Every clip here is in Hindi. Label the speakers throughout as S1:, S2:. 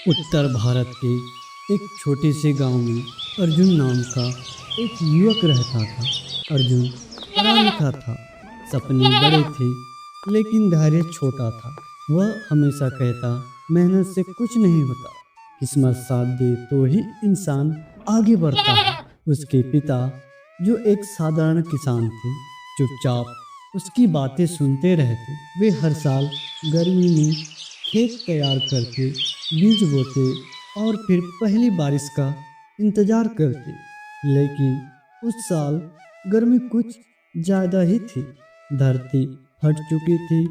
S1: उत्तर भारत के एक छोटे से गांव में अर्जुन नाम का एक युवक रहता था। अर्जुन पढ़ा लिखा था, सपने बड़े थे, लेकिन धैर्य छोटा था। वह हमेशा कहता, मेहनत से कुछ नहीं होता, किस्मत साथ दे तो ही इंसान आगे बढ़ता है। उसके पिता, जो एक साधारण किसान थे, चुपचाप उसकी बातें सुनते रहते। वे हर साल गर्मी में खेत तैयार करते, बीज बोते और फिर पहली बारिश का इंतजार करते। लेकिन उस साल गर्मी कुछ ज़्यादा ही थी। धरती फट चुकी थी,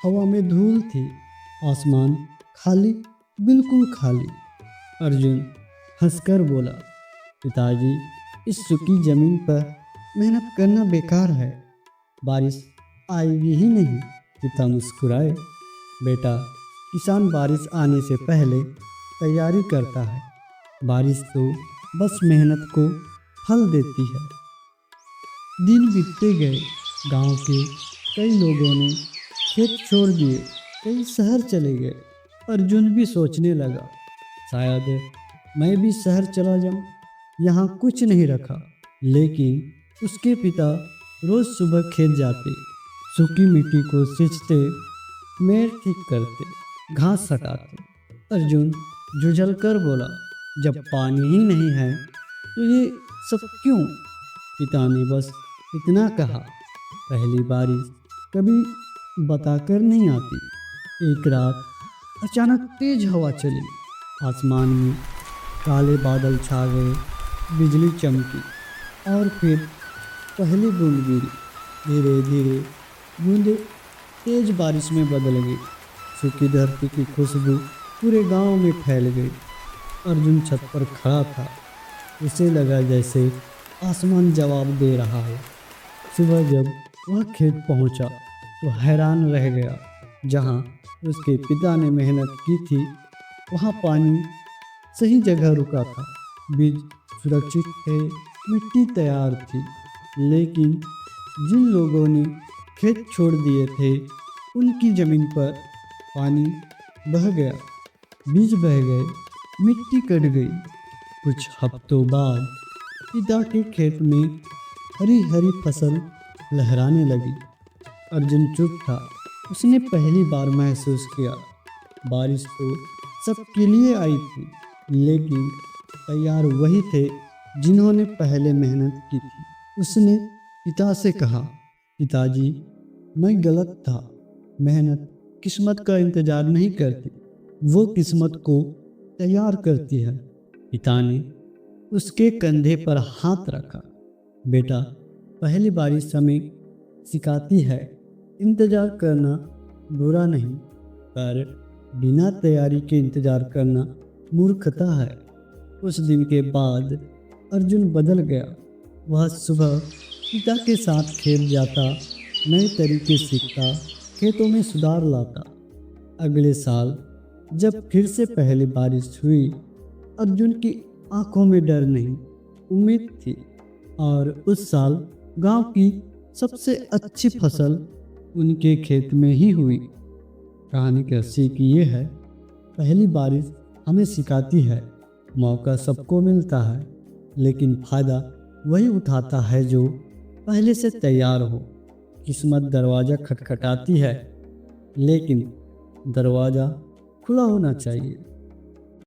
S1: हवा में धूल थी, आसमान खाली, बिल्कुल खाली। अर्जुन हंसकर बोला, पिताजी, इस सूखी जमीन पर मेहनत करना बेकार है, बारिश आएगी ही नहीं। पिता मुस्कुराए, बेटा, किसान बारिश आने से पहले तैयारी करता है, बारिश तो बस मेहनत को फल देती है। दिन बीतते गए, गांव के कई लोगों ने खेत छोड़ दिए, कई शहर चले गए। अर्जुन भी सोचने लगा, शायद मैं भी शहर चला जाऊं, यहाँ कुछ नहीं रखा। लेकिन उसके पिता रोज सुबह खेत जाते, सूखी मिट्टी को सींचते, मेड़ ठीक करते, घास हटाते। अर्जुन झुझलकर बोला, जब पानी ही नहीं है तो ये सब क्यों? पिता ने बस इतना कहा, पहली बारिश कभी बताकर नहीं आती। एक रात अचानक तेज हवा चली, आसमान में काले बादल छा गए, बिजली चमकी और फिर पहली बूंद गिरी। धीरे धीरे बूंदें तेज बारिश में बदल गई। सूखी धरती की खुशबू पूरे गांव में फैल गई। अर्जुन छत पर खड़ा था, उसे लगा जैसे आसमान जवाब दे रहा है। सुबह जब वह खेत पहुंचा तो हैरान रह गया। जहां उसके पिता ने मेहनत की थी, वहां पानी सही जगह रुका था, बीज सुरक्षित थे, मिट्टी तैयार थी। लेकिन जिन लोगों ने खेत छोड़ दिए थे, उनकी ज़मीन पर पानी बह गया, बीज बह गए, मिट्टी कट गई। कुछ हफ्तों बाद पिता के खेत में हरी हरी फसल लहराने लगी। अर्जुन चुप था, उसने पहली बार महसूस किया, बारिश तो सबके लिए आई थी, लेकिन तैयार वही थे जिन्होंने पहले मेहनत की थी। उसने पिता से कहा, पिताजी, मैं गलत था, मेहनत किस्मत का इंतजार नहीं करती, वो किस्मत को तैयार करती है। पिता ने उसके कंधे पर हाथ रखा, बेटा, पहली बारिश हमें सिखाती है, इंतजार करना बुरा नहीं, पर बिना तैयारी के इंतजार करना मूर्खता है। उस दिन के बाद अर्जुन बदल गया। वह सुबह पिता के साथ खेत जाता, नए तरीके सीखता, खेतों में सुधार लाता। अगले साल जब फिर से पहली बारिश हुई, अर्जुन की आंखों में डर नहीं, उम्मीद थी। और उस साल गांव की सबसे अच्छी फसल उनके खेत में ही हुई। कहानी का सीख ये है, पहली बारिश हमें सिखाती है, मौका सबको मिलता है, लेकिन फ़ायदा वही उठाता है जो पहले से तैयार हो। किस्मत दरवाज़ा खटखटाती है, लेकिन दरवाज़ा खुला होना चाहिए।